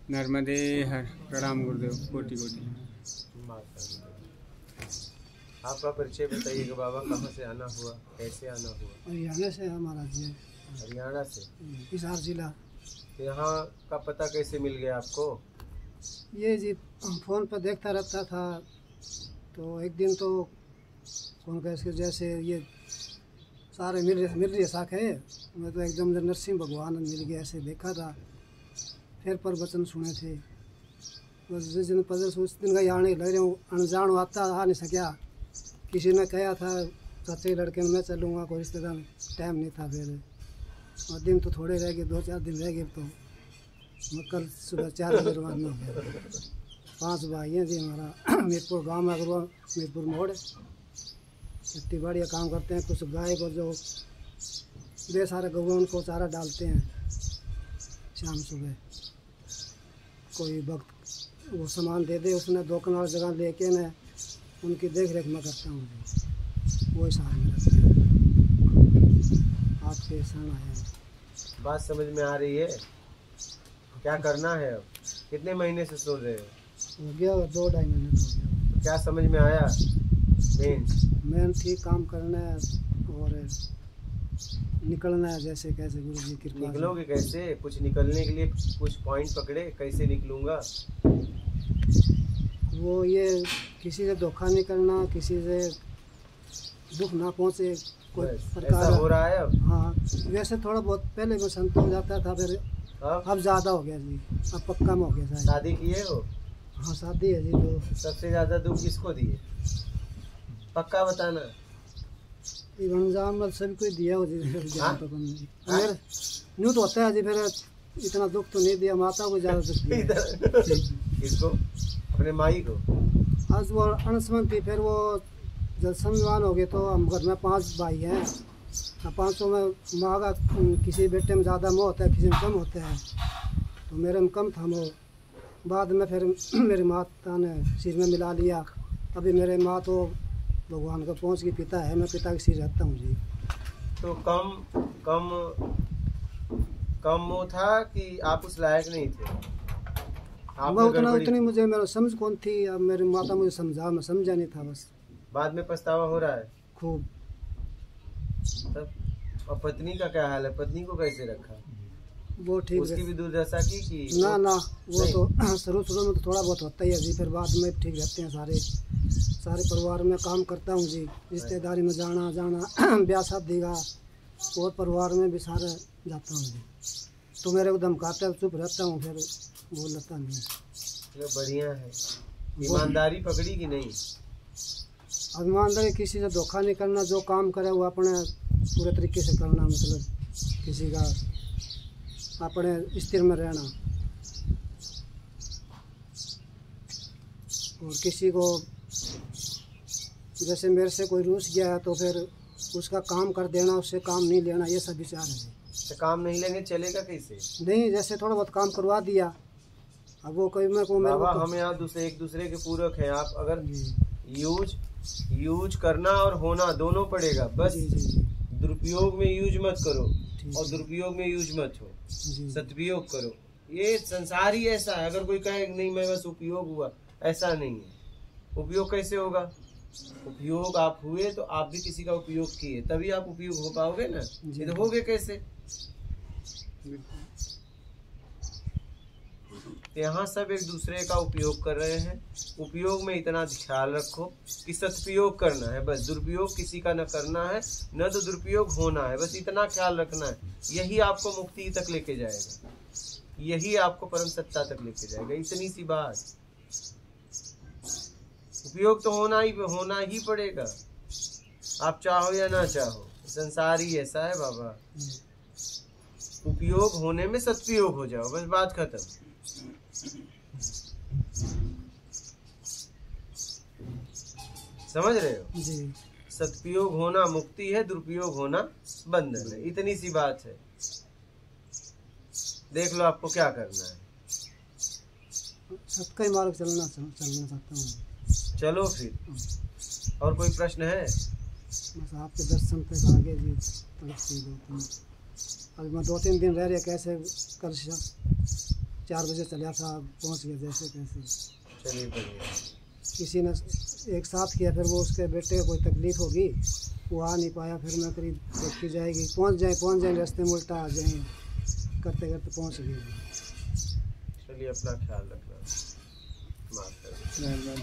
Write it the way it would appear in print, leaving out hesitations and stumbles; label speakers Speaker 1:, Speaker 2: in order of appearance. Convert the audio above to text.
Speaker 1: नर्मदे हर प्रणाम गुरुदेव, कोटि कोटि।
Speaker 2: आपका परिचय बताइएगा बाबा, कहाँ से आना हुआ, कैसे आना हुआ?
Speaker 3: हरियाणा से हमारा जी।
Speaker 2: हरियाणा से?
Speaker 3: हिसार जिला।
Speaker 2: तो यहाँ का पता कैसे मिल गया आपको?
Speaker 3: ये जी फ़ोन पर देखता रहता था, तो एक दिन तो कौन कैसे जैसे ये सारे मिल रही शाखे, मैं तो एकदम नरसिंह भगवान मिल गया ऐसे देखा था। फिर प्रवचन सुने थे, बस जिस दिन उस दिन का आने लग रहे हूँ, अनजान आता आ नहीं सका। किसी ने कहा था चाचे लड़के में मैं चलूँगा, कोई रिश्तेदार, टाइम नहीं था। फिर और दिन तो थोड़े रह गए, 2-4 दिन रह गए, तो मैं कल सुबह 4 बजे रवाना हो गया। 5 भाई हैं जी हमारा। मीरपुर गांव में अगर मीरपुर मोड़ खेती बाड़ी का काम करते हैं। कुछ गाय को जो बे सारे गऊ उनको चारा डालते हैं शाम सुबह। कोई वक्त वो सामान दे दे, उसने 2 कनाल जगह लेके न उनकी देख रेख मैं करता हूँ। वही साथ में रहते हैं। आपके शरण आए हैं।
Speaker 2: बात समझ में आ रही है? क्या करना है अब? कितने महीने से सोच रहे हो?
Speaker 3: हो गया 2-2.5 महीने हो गया।
Speaker 2: तो क्या समझ में आया?
Speaker 3: मेन ठीक काम करना है और निकलना है जैसे कैसे गुरु जी की कृपा।
Speaker 2: निकलोगे कैसे? कुछ निकलने के लिए कुछ पॉइंट पकड़े, कैसे निकलूंगा?
Speaker 3: वो ये किसी से धोखा नहीं करना, किसी से दुख ना पहुँचे कोई प्रकार।
Speaker 2: ऐसा हो रहा है अब?
Speaker 3: हाँ, वैसे थोड़ा बहुत पहले मैं संत हो जाता था, फिर अब ज़्यादा हो गया जी, अब पक्का में हो गया।
Speaker 2: शादी किए हो?
Speaker 3: हाँ शादी है जी। तो
Speaker 2: सबसे ज़्यादा दुख किसको दिए? पक्का बताना।
Speaker 3: रमजान सभी को दिया हो जी। मेरे न्यू तो होता है जी, फिर इतना दुख तो नहीं दिया, माता को ज़्यादा दुख दिया।
Speaker 2: किसको? अपने माई को?
Speaker 3: आज वो अनसमन थी, फिर वो जब संविधान हो गए तो हम घर में 5 भाई हैं। 500 में माँ का किसी बेटे में ज़्यादा मोह होता है, किसी में कम होता है। तो मेरे में कम था मोह। बाद में फिर मेरी माता ने सिर में मिला लिया। अभी मेरे माँ तो भगवान का पहुँच के पिता है, मैं पिता के सिर रहता हूँ जी।
Speaker 2: तो कम वो था कि आप उस लायक नहीं थे?
Speaker 3: मैं उतनी मुझे मेरा समझ कौन थी। अब मेरी माता मुझे समझा, मैं समझा नहीं था बस।
Speaker 2: बाद में पछतावा हो रहा है
Speaker 3: खूब।
Speaker 2: तब? और पत्नी का क्या हाल है? पत्नी को कैसे रखा?
Speaker 3: वो ठीक,
Speaker 2: उसकी भी दुर्दशा की
Speaker 3: ना वो तो शुरू में तो थोड़ा बहुत होता ही है जी, फिर बाद में ठीक रहते हैं। सारे परिवार में काम करता हूँ जी, रिश्तेदारी में जाना ब्याह शादी का, और परिवार में भी सारे जाता हूँ जी। तो मेरे को धमकाता है, चुप रहता हूँ, फिर बोल लेता नहीं।
Speaker 2: चलो बढ़िया है। ईमानदारी पकड़ी कि नहीं?
Speaker 3: ईमानदारी, किसी से धोखा नहीं करना, जो काम करे वो अपने पूरे तरीके से करना, मतलब किसी का अपने स्थिर में रहना। और किसी को जैसे मेरे से कोई रूस गया है तो फिर उसका काम कर देना, उससे काम नहीं लेना, ये सब विचार है।
Speaker 2: तो काम नहीं लेंगे चलेगा कैसे?
Speaker 3: नहीं, जैसे थोड़ा बहुत काम करवा दिया, अब वो कोई मेरे को
Speaker 2: हम यहाँ एक दूसरे के पूरक हैं। आप अगर यूज करना और होना दोनों पड़ेगा। बस दुरुपयोग में यूज मत करो और दुरुपयोग में यूज मत हो, सदुपयोग करो। ये संसार ही ऐसा है। अगर कोई कहे नहीं मैं बस उपयोग हुआ, ऐसा नहीं है। उपयोग कैसे होगा? उपयोग आप हुए तो आप भी किसी का उपयोग किए, तभी आप उपयोग हो पाओगे ना। ये तो होगे कैसे? यहाँ सब एक दूसरे का उपयोग कर रहे हैं। उपयोग में इतना ख्याल रखो कि सदुपयोग करना है, बस दुरुपयोग किसी का न करना है, न तो दुरुपयोग होना है, बस इतना ख्याल रखना है। यही आपको मुक्ति तक लेके जाएगा, यही आपको परम सत्ता तक लेके जाएगा। इतनी सी बात। उपयोग तो होना ही पड़ेगा, आप चाहो या ना चाहो। संसार ही ऐसा है बाबा। उपयोग होने में सदुपयोग हो जाओ, बस बात खत्म। समझ रहे हो
Speaker 3: जी?
Speaker 2: सदुपयोग होना मुक्ति है, दुरुपयोग होना बंधन है। इतनी सी बात है। देख लो आपको क्या करना है।
Speaker 3: सत्य मार्ग चलना चाहता हूँ।
Speaker 2: चलो फिर। और कोई प्रश्न है?
Speaker 3: बस आपके दर्शन तक आगे जी तरफ से। अभी मैं 2-3 दिन रह रहे कैसे कर 4 बजे चला था, पहुंच गया जैसे तैसे।
Speaker 2: चलिए बढ़िया।
Speaker 3: किसी ने एक साथ किया, फिर वो उसके बेटे को कोई तकलीफ होगी, वो आ नहीं पाया, फिर मैं करीब देखी जाएगी पहुंच जाए रास्ते में उल्टा आ जाए, करते करते पहुंच गए।
Speaker 2: चलिए अपना ख्याल रखना। माफ कर।